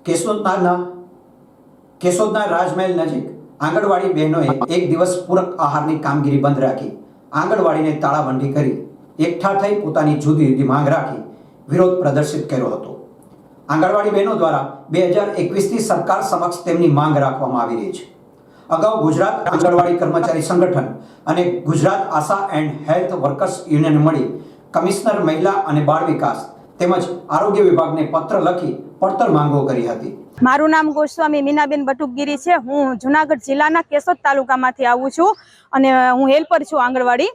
કેશોદના રાજમહેલ નજીક આંગણવાડી બહેનોએ એક દિવસ પૂરક આહારની કામગીરી બંધ રાખી આંગણવાડીને તાળાબંધી કરી એકઠા થઈ પોતાની જુદી જુદી માંગ રાખી વિરોધ પ્રદર્શિત કર્યો હતો। આંગણવાડી બહેનો દ્વારા 2021થી સરકાર સમક્ષ તેમની માંગ રાખવામાં આવી રહી છે। અગાઉ ગુજરાત આંગણવાડી કર્મચારી સંગઠન અને ગુજરાત આશા એન્ડ હેલ્થ વર્કર્સ યુનિયન મળી કમિશનર મહિલા અને બાળ વિકાસ તેમજ આરોગ્ય વિભાગને પત્ર લખી પડતર માંગો કરી હતી। મારું નામ ગોસ્વામી મીનાબેન બટુકગીરી છે। હું જુનાગઢ જિલ્લાના કેશોદ તાલુકામાંથી આવું છું અને હું હેલ્પર છું આંગણવાડી।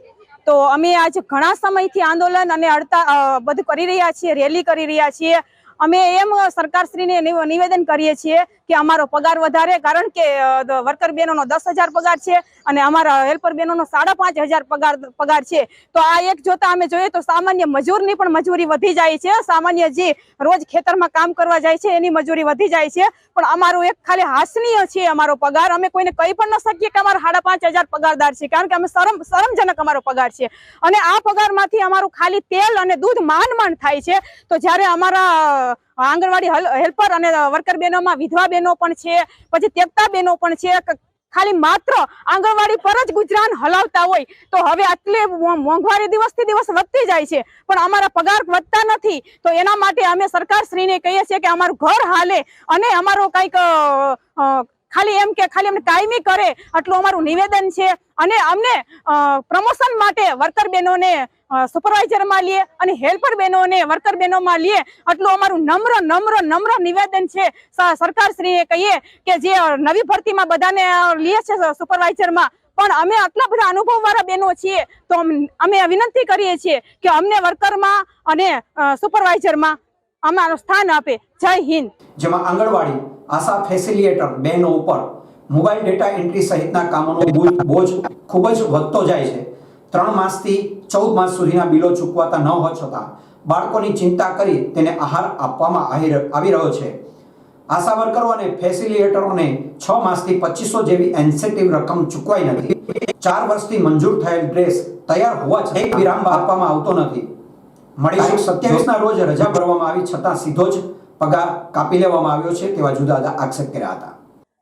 તો અમે આજ ઘણા સમયથી આંદોલન અને બધું કરી રહ્યા છીએ, રેલી કરી રહ્યા છીએ। અમે એમ સરકારશ્રીને નિવેદન કરીએ છીએ કે અમારો પગાર વધારે, કારણ કે વર્કર બહેનોનો 10,000 પગાર છે અને અમારા હેલ્પર બહેનોનો 5,500 પગાર છે। તો આ એક જોતા અમે જોઈએ તો સામાન્ય મજૂરની પણ મજૂરી વધી જાય છે। સામાન્ય જે રોજ ખેતરમાં કામ કરવા જાય છે એની મજૂરી વધી જાય છે, પણ અમારું એક ખાલી હાસનીય છે અમારો પગાર। અમે કોઈને કહી પણ ન શકીએ કે અમારો 5,500 પગારદાર છે, કારણ કે અમે શરમજનક અમારો પગાર છે અને આ પગારમાંથી અમારું ખાલી તેલ અને દૂધ માંડ થાય છે। તો જ્યારે અમારા આંગણવાડી હેલ્પર અને વર્કર બહેનોમાં વિધવા બહેનો પણ છે, પછી ત્યક્તા બહેનો પણ છે, ખાલી માત્ર આંગણવાડી પર જ ગુજરાન હલાવતા હોય તો હવે આટલી મોંઘવારી દિવસથી દિવસ વધતી જાય છે પણ અમારા પગાર વધતા નથી। તો એના માટે અમે સરકારશ્રીને કહીએ છીએ કે અમારું ઘર હાલે અને અમારો કંઈક ખાલી એમ કે ખાલી અમને કાયમી કરે આટલું અમારું નિવેદન છે। અને અમને પ્રમોશન માટે વર્કર બહેનોને સુપરવાઇઝરમાં લે અને હેલ્પર બહેનોને વર્કર બહેનોમાં લે આટલું અમારું નમ્ર નિવેદન છે। સરકારશ્રીએ કહીએ કે જે નવી ભરતીમાં બધાને લે છે સુપરવાઇઝરમાં, પણ અમે આટલા બધા અનુભવવાળા બહેનો છીએ તો અમે વિનંતી કરીએ છીએ કે અમને વર્કરમાં અને સુપરવાઇઝરમાં અમારું સ્થાન આપે। જય હિન્દ। જેમાં આંગણવાડી આશા ફેસિલિટેટર બહેનો ઉપર મોબાઈલ ડેટા એન્ટ્રી સહિતના કામોનો બોજ ખૂબ જ વધતો જાય છે। 3 માસથી 14 માસ સુધીના બિલો ચૂકવાતા ન હોવા છતાં બાળકોની ચિંતા કરી તેને આહાર આપવામાં આવી રહ્યો છે। આશા વર્કરો અને ફેસિલિટેટરોને 6 માસથી 2500 જેવી ઇન્સેન્ટિવ રકમ ચૂકવાઈ નથી। 4 વર્ષથી મંજૂર થયેલ ડ્રેસ તૈયાર હોવા છતાં એક વિરામ આપવામાં આવતો નથી। તારીખ 27ના રોજ રજા ભરવામાં આવી છતાં સીધો જ પગાર કાપી લેવામાં આવ્યો છે તેવા જુદા જુદા આક્ષેપ કર્યા હતા।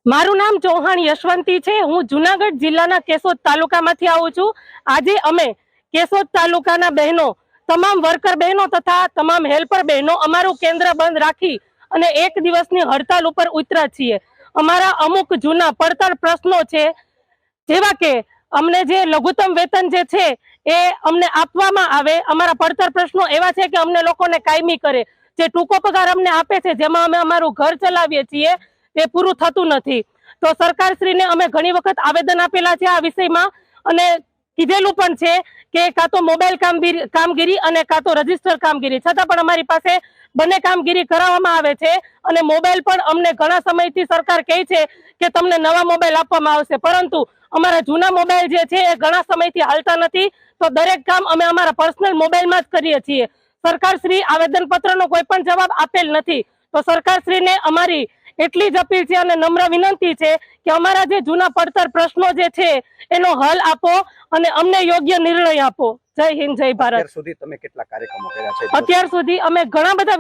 મારું નામ ચૌહાણ યશવંતી છે। હું જુનાગઢ જિલ્લાના કેશોદ તાલુકામાંથી આવું છું। આજે અમે કેશોદ તાલુકાના બહેનો, તમામ વર્કર બહેનો તથા તમામ હેલ્પર બહેનો અમારું કેન્દ્ર બંધ રાખી અને એક દિવસની હડતાલ ઉપર ઉતર્યા છીએ। અમારા અમુક જૂના પડતર પ્રશ્નો છે, જેવા કે અમને જે લઘુત્તમ વેતન જે છે એ અમને આપવામાં આવે। અમારા પડતર પ્રશ્નો એવા છે કે અમને લોકોને કાયમી કરે। જે ટૂંકો પગાર અમને આપે છે, જેમાં અમે અમારું ઘર ચલાવીએ છીએ, તે પૂરું થતું નથી। તો સરકારશ્રીને અમે ઘણી વખત આવેદન આપેલા છે આ વિષયમાં અને કીધેલું પણ છે કે કાં તો મોબાઈલ કામગીરી અને કાં તો રજીસ્ટર કામગીરી, છતાં પણ અમારી પાસે બંને કામગીરી કરાવવામાં આવે છે અને મોબાઈલ પણ અમને ઘણા સમયથી સરકાર કહે છે કે તમને નવા મોબાઈલ આપવામાં આવશે, પરંતુ અમારા જૂના મોબાઈલ જે છે એ ઘણા સમયથી હાલતા નથી। તો દરેક કામ અમે અમારા પર્સનલ મોબાઈલમાં જ કરીએ છીએ। સરકારશ્રી આવેદનપત્રનો કોઈ પણ જવાબ આપેલ નથી। તો સરકારશ્રીને અમારી એટલી જ અપીલ છે અને નમ્ર વિનંતી છે કે અમારા જે જૂના પડતર પ્રશ્નો જે છે એનો હલ આપો અને અમને યોગ્ય નિર્ણય આપો। જય હિન્દ, જય ભારત। અત્યાર સુધી તમે કેટલા કાર્યક્રમો કર્યા છે? અત્યાર સુધી અમે ઘણા બધા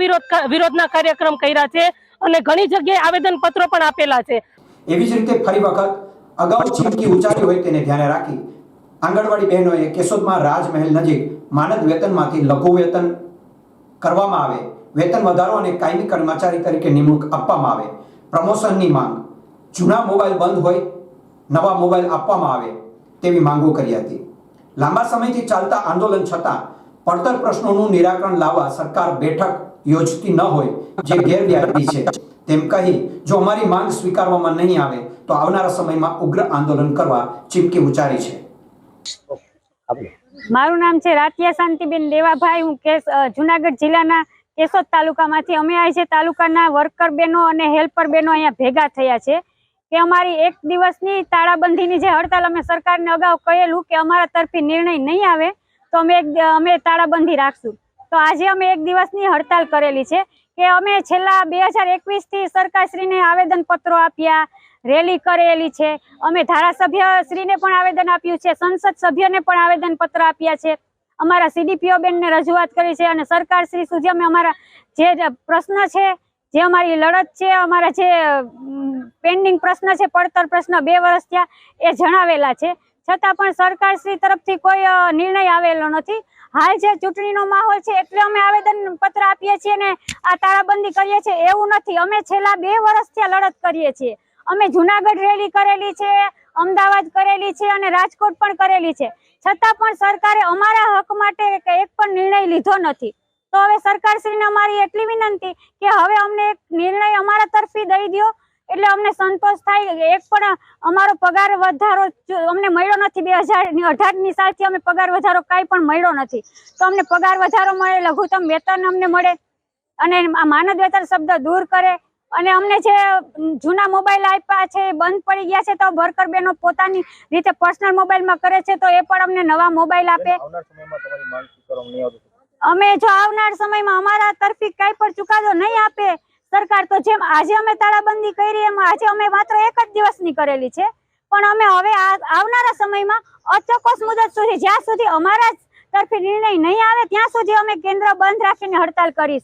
વિરોધના કાર્યક્રમ કર્યા છે અને ઘણી જગ્યાએ આવેદન પત્રો પણ આપેલા છે। એવી જ રીતે ફરી વખત અગાઉ ચીમકી ઉચ્ચારી હોય તેને ધ્યાને રાખી આંગણવાડી બહેનોએ કેશોદમાં રાજમહેલ નજીક માનદ વેતનમાંથી લઘુ વેતન કરવામાં આવે, વેતન વધારો અને કાયમી કર્મચારી તરીકે નિમણૂક આપવામાં આવે, પ્રમોશનની માંગ, જૂના મોબાઈલ બંધ હોય નવા મોબાઈલ આપવામાં આવે તેવી માંગો કરી હતી। લાંબા સમયથી ચાલતા આંદોલન છતાં પડતર પ્રશ્નોનું નિરાકરણ લાવવા સરકાર બેઠક યોજતી ન હોય, જે ગેરવ્યાજબી છે તેમ કહી જો અમારી માંગ સ્વીકારવામાં નહીં આવે તો આવનારા સમયમાં ઉગ્ર આંદોલન કરવા ચીમકી ઉચ્ચારી છે। મારું નામ છે રાતિયા શાંતિબેન દેવાભાઈ। હું જુનાગઢ જિલ્લાના કેશોદ તાલુકામાંથી અમે આજે તાલુકાના વર્કર બહેનો અને હેલ્પર બહેનો અહીંયા ભેગા થયા છે કે અમારી એક દિવસની તાળાબંધીની જે હડતાલ અમે સરકારને અગાઉ કહેલું કે અમારા તરફી નિર્ણય નહીં આવે તો અમે તાળાબંધી રાખશું। તો આજે અમે એક દિવસની હડતાલ કરેલી છે કે અમે છેલ્લા 2021થી સરકારશ્રીને આવેદનપત્રો આપ્યા, રેલી કરેલી છે, અમે ધારાસભ્યશ્રીને પણ આવેદન આપ્યું છે, સંસદ સભ્યને પણ આવેદનપત્ર આપ્યા છે, અમારા CDPO બેનને રજૂઆત કરી છે અને સરકારશ્રી સુધી અમે અમારા જે પ્રશ્ન છે જે અમારી લડત છે, અમારા જે પેન્ડિંગ પ્રશ્ન છે, પડતર પ્રશ્ન 2 વર્ષ થયા એ જણાવેલા છે, છતાં પણ સરકારશ્રી તરફથી કોઈ નિર્ણય આવેલો નથી. હાલ જે ચૂંટણીનો માહોલ છે એટલે અમે આવેદન પત્ર આપીએ છીએ ને આ તાળાબંધી કરીએ છીએ એવું નથી. અમે છેલ્લા 2 વર્ષથી આ લડત કરીએ છીએ. અમે જુનાગઢ રેલી કરેલી છે, અમદાવાદ કરેલી છે અને રાજકોટ પણ કરેલી છે, છતાં પણ સરકારે અમારા હક માટે એક પણ નિર્ણય લીધો નથી. તો હવે સરકારશ્રીને અમારી એટલી વિનંતી કે હવે અમને એક નિર્ણય અમારા તરફી દઈ દો એટલે અમને સંતોષ થાય. એક પણ અમારો પગાર વધારો અમને મળ્યો નથી. 2018ની સાલથી અમે પગાર વધારો કાંઈ પણ મળ્યો નથી. તો અમને પગાર વધારો મળે, લઘુત્તમ વેતન અમને મળે અને આ માનદ વેતન શબ્દ દૂર કરે અને અમને જે જૂના મોબાઈલ આપ્યા છે એ બંધ પડી ગયા છે, તો વર્કર બહેનો પોતાની રીતે પર્સનલ મોબાઈલમાં કરે છે, તો એ પણ અમને નવા મોબાઈલ આપે. અમે જો આવનાર સમયમાં અમારા તરફી કાંઈ પણ ચુકાદો નહીં આપે સરકાર, તો જેમ આજે અમે તાળાબંધી કરી એમ આજે અમે માત્ર 1 જ દિવસની કરેલી છે, પણ અમે હવે આવનારા સમયમાં અચોક્કસ મુદત સુધી, જ્યાં સુધી અમારા તરફી નિર્ણય નહીં આવે ત્યાં સુધી અમે કેન્દ્ર બંધ રાખીને હડતાલ કરીશું.